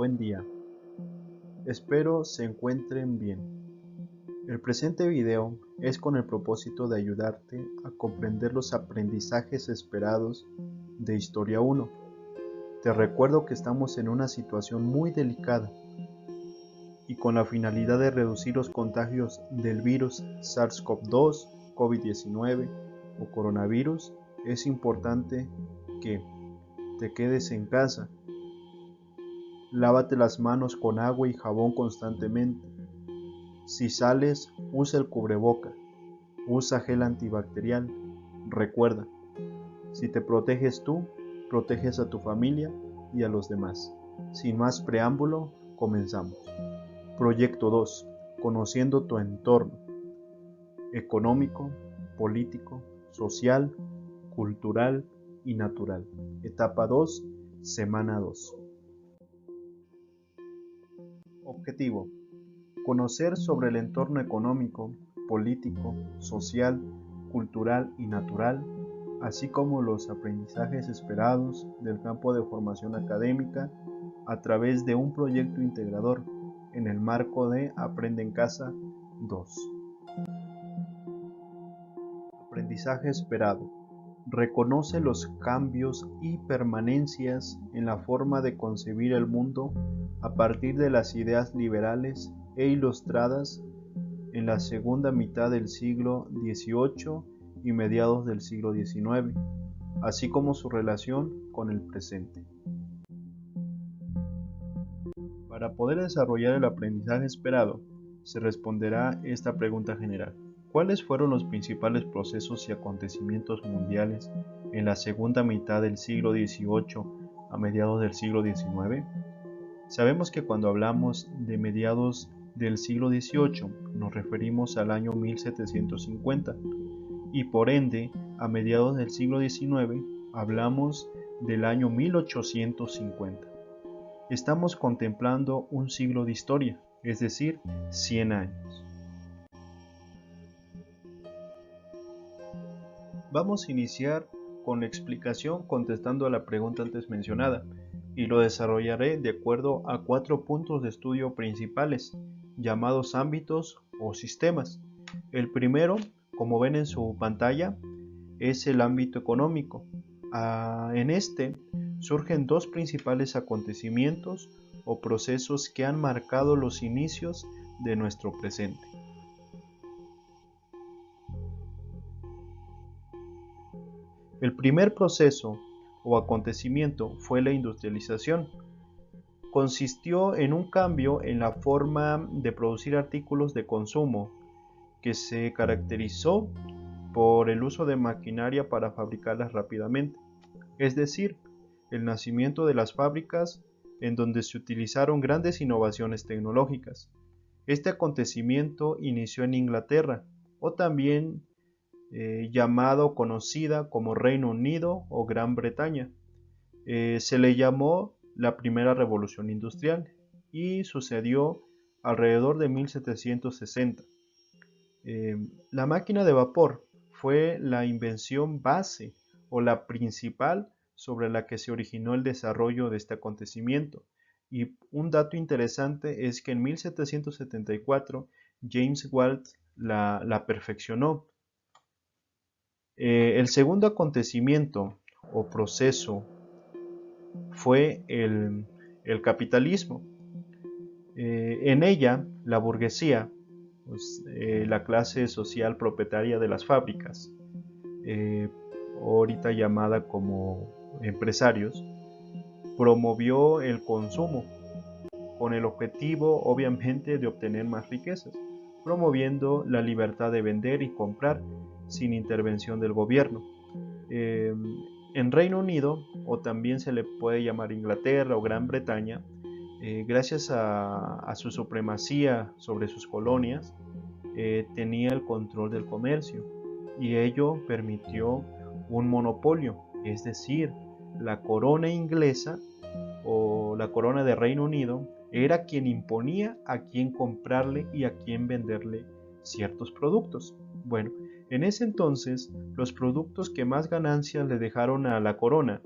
buen día. Espero se encuentren bien. El presente video es con el propósito de ayudarte a comprender los aprendizajes esperados de Historia 1. Te recuerdo que estamos en una situación muy delicada y con la finalidad de reducir los contagios del virus SARS-CoV-2, COVID-19 o coronavirus, es importante que te quedes en casa. Lávate las manos con agua y jabón constantemente. Si sales, usa el cubreboca. Usa gel antibacterial. Recuerda, si te proteges tú, proteges a tu familia y a los demás. Sin más preámbulo, comenzamos. Proyecto 2. Conociendo tu entorno económico, político, social, cultural y natural. Etapa 2, semana 2. Objetivo: conocer sobre el entorno económico, político, social, cultural y natural, así como los aprendizajes esperados del campo de formación académica a través de un proyecto integrador en el marco de Aprende en Casa 2. Aprendizaje esperado. Reconoce los cambios y permanencias en la forma de concebir el mundo a partir de las ideas liberales e ilustradas en la segunda mitad del siglo XVIII y mediados del siglo XIX, así como su relación con el presente. Para poder desarrollar el aprendizaje esperado, se responderá esta pregunta general. ¿Cuáles fueron los principales procesos y acontecimientos mundiales en la segunda mitad del siglo XVIII a mediados del siglo XIX? Sabemos que cuando hablamos de mediados del siglo XVIII nos referimos al año 1750 y por ende a mediados del siglo XIX hablamos del año 1850. Estamos contemplando un siglo de historia, es decir, 100 años. Vamos a iniciar con la explicación contestando a la pregunta antes mencionada y lo desarrollaré de acuerdo a 4 puntos de estudio principales, llamados ámbitos o sistemas. El primero, como ven en su pantalla, es el ámbito económico. En este surgen dos principales acontecimientos o procesos que han marcado los inicios de nuestro presente. El primer proceso o acontecimiento fue la industrialización. Consistió en un cambio en la forma de producir artículos de consumo que se caracterizó por el uso de maquinaria para fabricarlas rápidamente, es decir, el nacimiento de las fábricas en donde se utilizaron grandes innovaciones tecnológicas. Este acontecimiento inició en Inglaterra, o también llamado conocida como Reino Unido o Gran Bretaña. Se le llamó la Primera Revolución Industrial y sucedió alrededor de 1760. La máquina de vapor fue la invención base o la principal sobre la que se originó el desarrollo de este acontecimiento. Y un dato interesante es que en 1774 James Watt la perfeccionó. El segundo acontecimiento o proceso fue el capitalismo. En ella, la burguesía, la clase social propietaria de las fábricas, ahorita llamada como empresarios, promovió el consumo con el objetivo, obviamente, de obtener más riquezas, promoviendo la libertad de vender y comprar sin intervención del gobierno. En Reino Unido, o también se le puede llamar Inglaterra o Gran Bretaña, gracias a su supremacía sobre sus colonias, tenía el control del comercio y ello permitió un monopolio, es decir, la corona inglesa o la corona de Reino Unido era quien imponía a quién comprarle y a quién venderle ciertos productos. Bueno, en ese entonces los productos que más ganancias le dejaron a la corona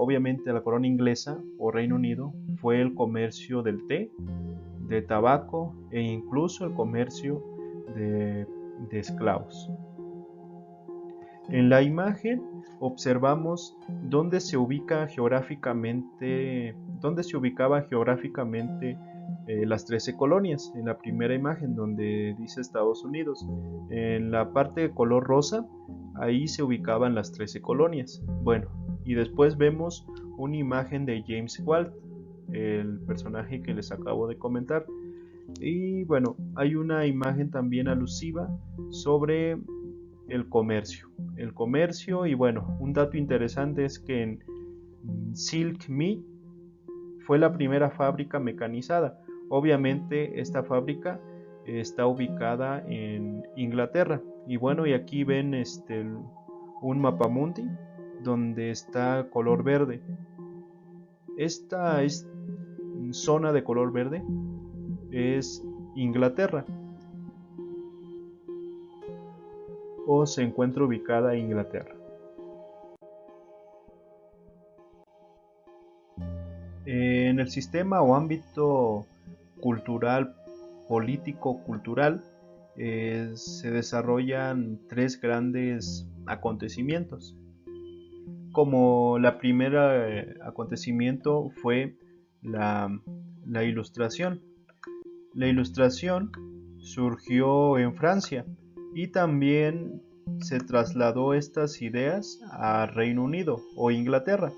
obviamente la corona inglesa o Reino Unido fue el comercio del té, de tabaco e incluso el comercio de esclavos. En la imagen observamos dónde se ubicaban geográficamente las 13 colonias. En la primera imagen donde dice Estados Unidos, en la parte de color rosa, ahí se ubicaban las 13 colonias. Bueno, y después vemos una imagen de James Walt, el personaje que les acabo de comentar. Y bueno, hay una imagen también alusiva sobre el comercio. Y bueno, un dato interesante es que en Silk Mill fue la primera fábrica mecanizada. Obviamente esta fábrica está ubicada en Inglaterra. Y bueno, y aquí ven un mapamundi donde está color verde. Esta zona de color verde es Inglaterra, o se encuentra ubicada en Inglaterra. En el sistema o ámbito cultural, político-cultural, se desarrollan tres grandes acontecimientos. Como la primera acontecimiento fue la Ilustración. La Ilustración surgió en Francia y también se trasladó estas ideas a Reino Unido o Inglaterra,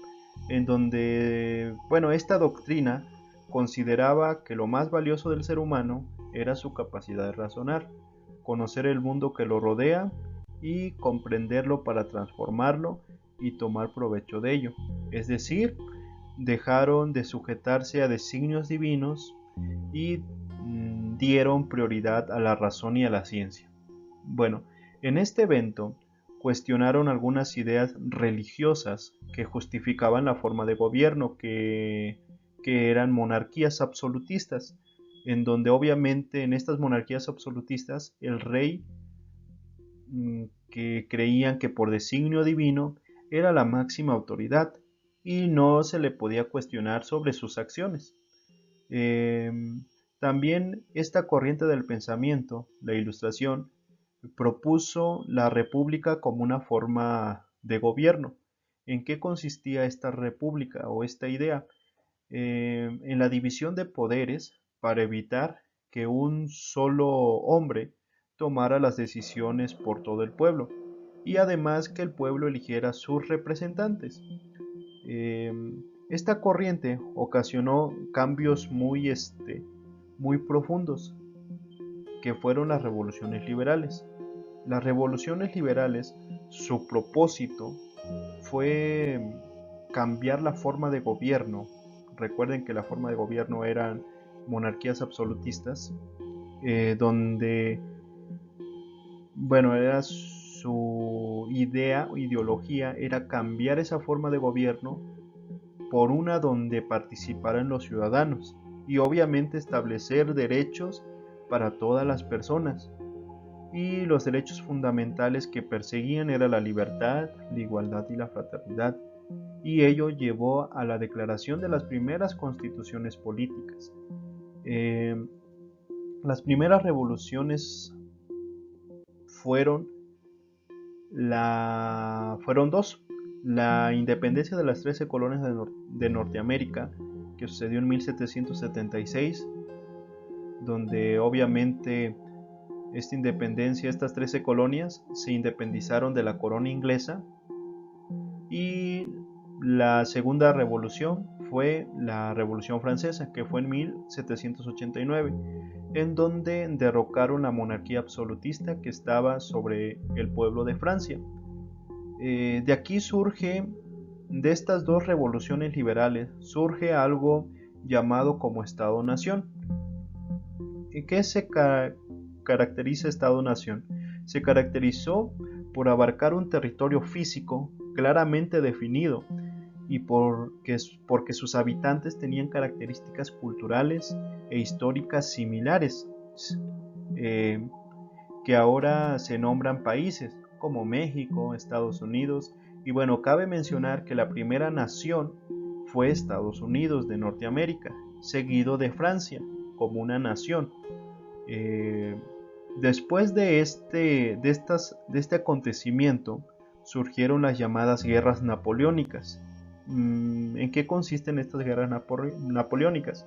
en donde, bueno, esta doctrina consideraba que lo más valioso del ser humano era su capacidad de razonar, conocer el mundo que lo rodea y comprenderlo para transformarlo y tomar provecho de ello. Es decir, dejaron de sujetarse a designios divinos y dieron prioridad a la razón y a la ciencia. Bueno, en este evento cuestionaron algunas ideas religiosas que justificaban la forma de gobierno que eran monarquías absolutistas, en donde obviamente en estas monarquías absolutistas el rey, que creían que por designio divino era la máxima autoridad y no se le podía cuestionar sobre sus acciones. También esta corriente del pensamiento, la Ilustración, propuso la república como una forma de gobierno. ¿En qué consistía esta república o esta idea? En la división de poderes para evitar que un solo hombre tomara las decisiones por todo el pueblo y además que el pueblo eligiera sus representantes. Esta corriente ocasionó cambios muy profundos, que fueron las revoluciones liberales. Las revoluciones liberales, su propósito fue cambiar la forma de gobierno. Recuerden que la forma de gobierno eran monarquías absolutistas, donde, bueno, era su idea o ideología era cambiar esa forma de gobierno por una donde participaran los ciudadanos y obviamente establecer derechos para todas las personas. Y los derechos fundamentales que perseguían era la libertad, la igualdad y la fraternidad. Y ello llevó a la declaración de las primeras constituciones políticas. Las primeras revoluciones fueron dos. La independencia de las 13 colonias de Norteamérica, que sucedió en 1776, donde obviamente estas 13 colonias se independizaron de la corona inglesa. Y la segunda revolución fue la Revolución Francesa, que fue en 1789, en donde derrocaron la monarquía absolutista que estaba sobre el pueblo de Francia. De aquí de estas dos revoluciones liberales, surge algo llamado como Estado-Nación. ¿Qué se caracteriza Estado-Nación? Se caracterizó por abarcar un territorio físico claramente definido y porque sus habitantes tenían características culturales e históricas similares, que ahora se nombran países como México, Estados Unidos Y bueno, cabe mencionar que la primera nación fue Estados Unidos de Norteamérica, seguido de Francia como una nación. Después de este acontecimiento surgieron las llamadas guerras napoleónicas. ¿En qué consisten estas guerras napoleónicas?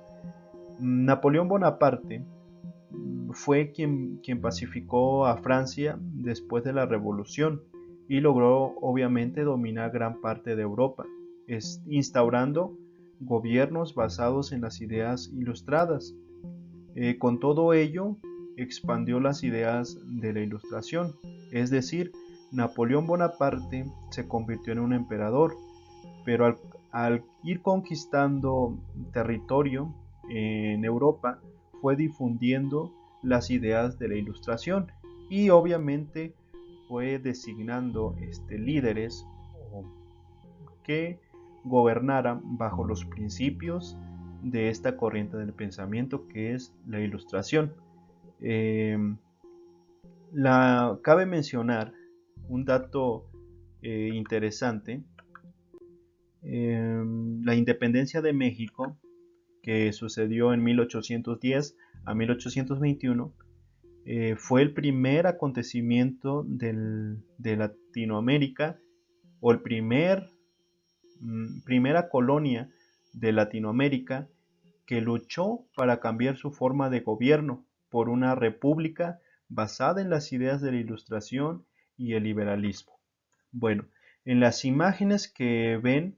Napoleón Bonaparte fue quien pacificó a Francia después de la Revolución y logró obviamente dominar gran parte de Europa, instaurando gobiernos basados en las ideas ilustradas. Con todo ello, expandió las ideas de la Ilustración, es decir, Napoleón Bonaparte se convirtió en un emperador, pero al ir conquistando territorio en Europa, fue difundiendo las ideas de la Ilustración y obviamente fue designando líderes que gobernaran bajo los principios de esta corriente del pensamiento que es la Ilustración. Cabe mencionar un dato interesante. La independencia de México, que sucedió en 1810 a 1821, fue el primer acontecimiento de Latinoamérica o primera colonia de Latinoamérica que luchó para cambiar su forma de gobierno por una república basada en las ideas de la Ilustración y el liberalismo. Bueno, en las imágenes que ven,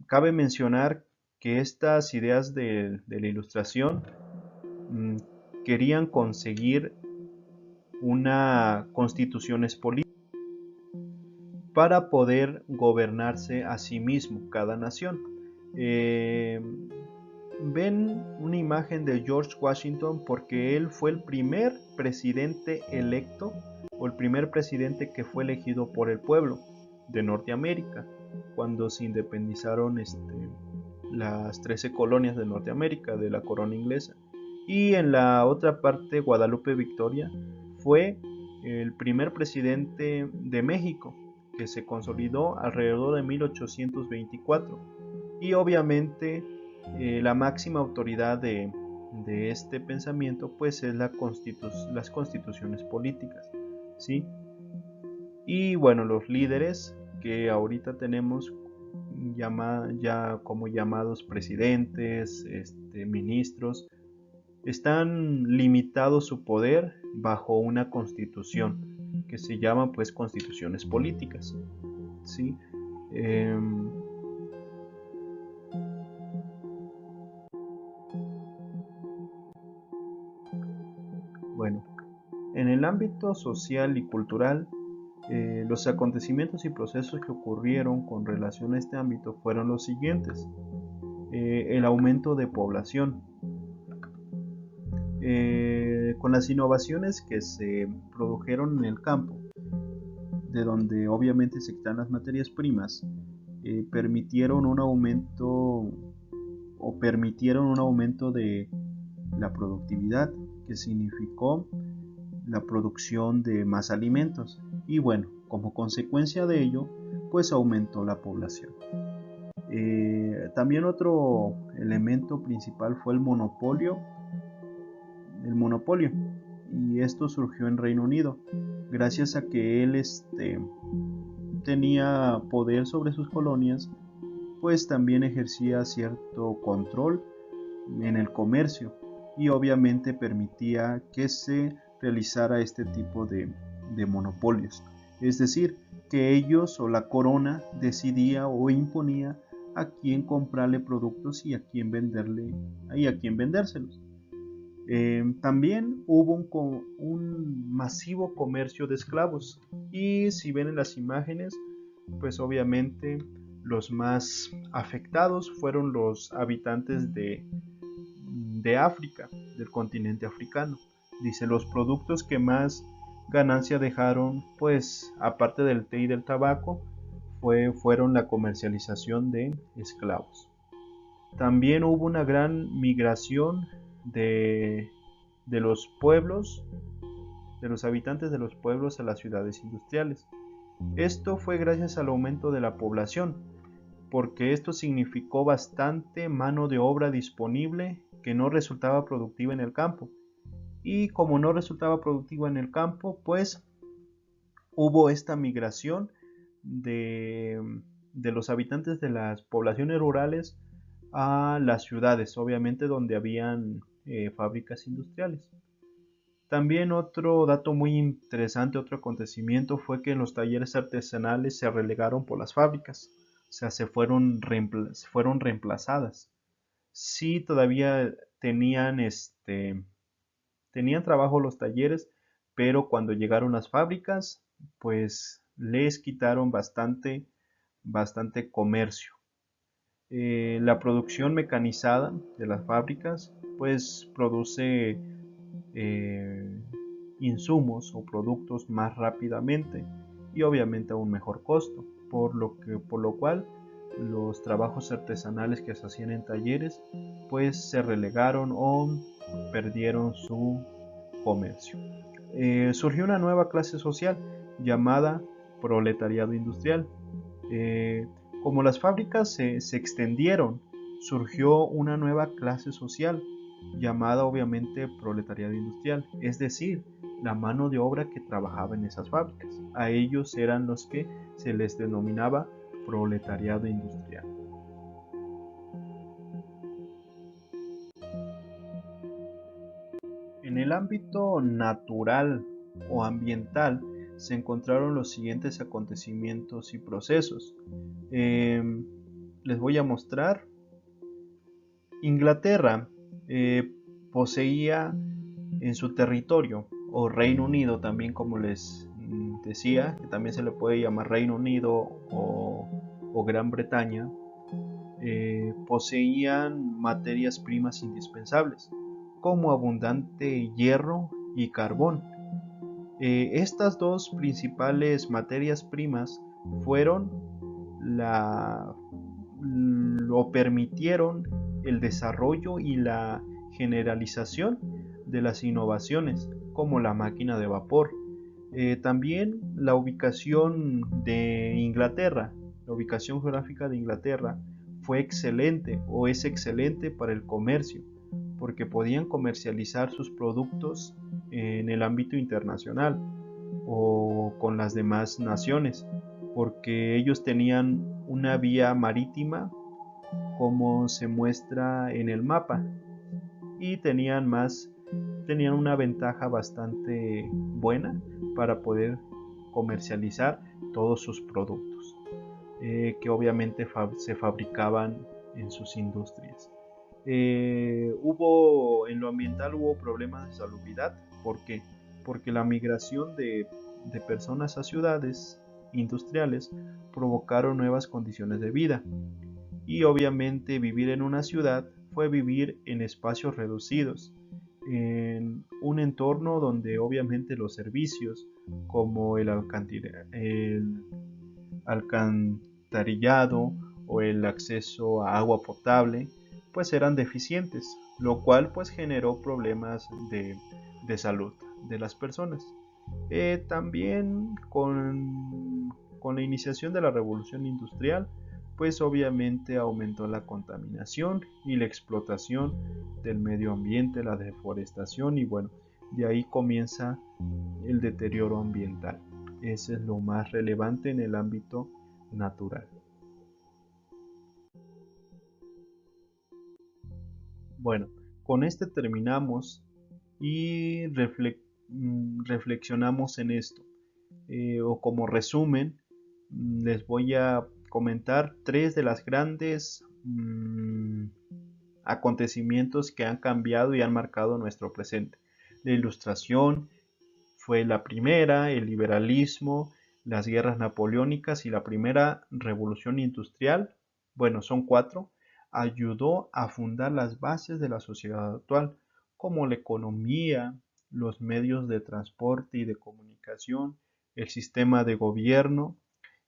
cabe mencionar que estas ideas de la Ilustración querían conseguir una constitución política para poder gobernarse a sí mismo cada nación. Ven una imagen de George Washington porque él fue el primer presidente electo o el primer presidente que fue elegido por el pueblo de Norteamérica cuando se independizaron las 13 colonias de Norteamérica de la corona inglesa. Y en la otra parte, Guadalupe Victoria fue el primer presidente de México que se consolidó alrededor de 1824 y obviamente la máxima autoridad de este pensamiento pues es las constituciones políticas, ¿sí? Y bueno, los líderes que ahorita tenemos ya como llamados presidentes, ministros, están limitados su poder bajo una constitución que se llama pues constituciones políticas, ¿sí? Bueno, en el ámbito social y cultural, los acontecimientos y procesos que ocurrieron con relación a este ámbito fueron los siguientes. El aumento de población. Con las innovaciones que se produjeron en el campo, de donde obviamente se quitan las materias primas, permitieron un aumento de la productividad, que significó la producción de más alimentos y bueno, como consecuencia de ello pues aumentó la población. También otro elemento principal fue el monopolio, y esto surgió en Reino Unido gracias a que él tenía poder sobre sus colonias, pues también ejercía cierto control en el comercio y obviamente permitía que se realizara este tipo de monopolios, es decir, que ellos o la corona decidía o imponía a quién comprarle productos y a quién vendérselos. También hubo un masivo comercio de esclavos y si ven en las imágenes, pues obviamente los más afectados fueron los habitantes de África, del continente africano. Dice, los productos que más ganancia dejaron, pues aparte del té y del tabaco, fueron la comercialización de esclavos. También hubo una gran migración de los pueblos, de los habitantes de los pueblos a las ciudades industriales. Esto fue gracias al aumento de la población, porque esto significó bastante mano de obra disponible que no resultaba productiva en el campo. Y como no resultaba productiva en el campo, pues hubo esta migración de, de los habitantes de las poblaciones rurales a las ciudades, obviamente donde habían fábricas industriales. También otro dato muy interesante, otro acontecimiento fue que los talleres artesanales se relegaron por las fábricas, o sea, fueron reemplazadas. Sí, todavía tenían trabajo los talleres, pero cuando llegaron las fábricas, pues les quitaron bastante comercio. La producción mecanizada de las fábricas, pues produce eh, insumos o productos más rápidamente y obviamente a un mejor costo, por lo cual los trabajos artesanales que se hacían en talleres pues se relegaron o perdieron su comercio. Surgió una nueva clase social llamada proletariado industrial. Eh, como las fábricas se extendieron, surgió una nueva clase social llamada obviamente proletariado industrial, es decir, la mano de obra que trabajaba en esas fábricas. A ellos eran los que se les denominaba proletariado industrial. En el ámbito natural o ambiental se encontraron los siguientes acontecimientos y procesos. Eh, Les voy a mostrar. Inglaterra poseía en su territorio, o Reino Unido también, como les decía, que también se le puede llamar Reino Unido o Gran Bretaña, poseían materias primas indispensables, como abundante hierro y carbón. Estas dos principales materias primas fueron la lo permitieron el desarrollo y la generalización de las innovaciones como la máquina de vapor. También la ubicación de Inglaterra, la ubicación geográfica de Inglaterra fue excelente o es excelente para el comercio, porque podían comercializar sus productos en el ámbito internacional o con las demás naciones, porque ellos tenían una vía marítima como se muestra en el mapa y tenían una ventaja bastante buena para poder comercializar todos sus productos que obviamente se fabricaban en sus industrias. En lo ambiental hubo problemas de salubridad. ¿Por qué? Porque la migración de personas a ciudades industriales provocaron nuevas condiciones de vida. Y obviamente vivir en una ciudad fue vivir en espacios reducidos, en un entorno donde obviamente los servicios como el alcantarillado o el acceso a agua potable pues eran deficientes, lo cual pues generó problemas de salud de las personas. También con la iniciación de la revolución industrial, pues obviamente aumentó la contaminación y la explotación del medio ambiente, la deforestación y bueno, de ahí comienza el deterioro ambiental. Ese es lo más relevante en el ámbito natural. Bueno, con este terminamos y reflexionamos en esto. O como resumen, les voy a comentar tres de las grandes acontecimientos que han cambiado y han marcado nuestro presente. La ilustración fue la primera, el liberalismo, las guerras napoleónicas y la primera revolución industrial, bueno, son cuatro, ayudó a fundar las bases de la sociedad actual, como la economía, los medios de transporte y de comunicación, el sistema de gobierno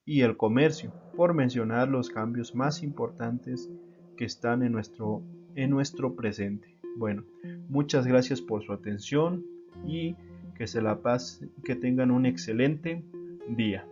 y el comercio, por mencionar los cambios más importantes que están en nuestro presente. Bueno, muchas gracias por su atención y que tengan un excelente día.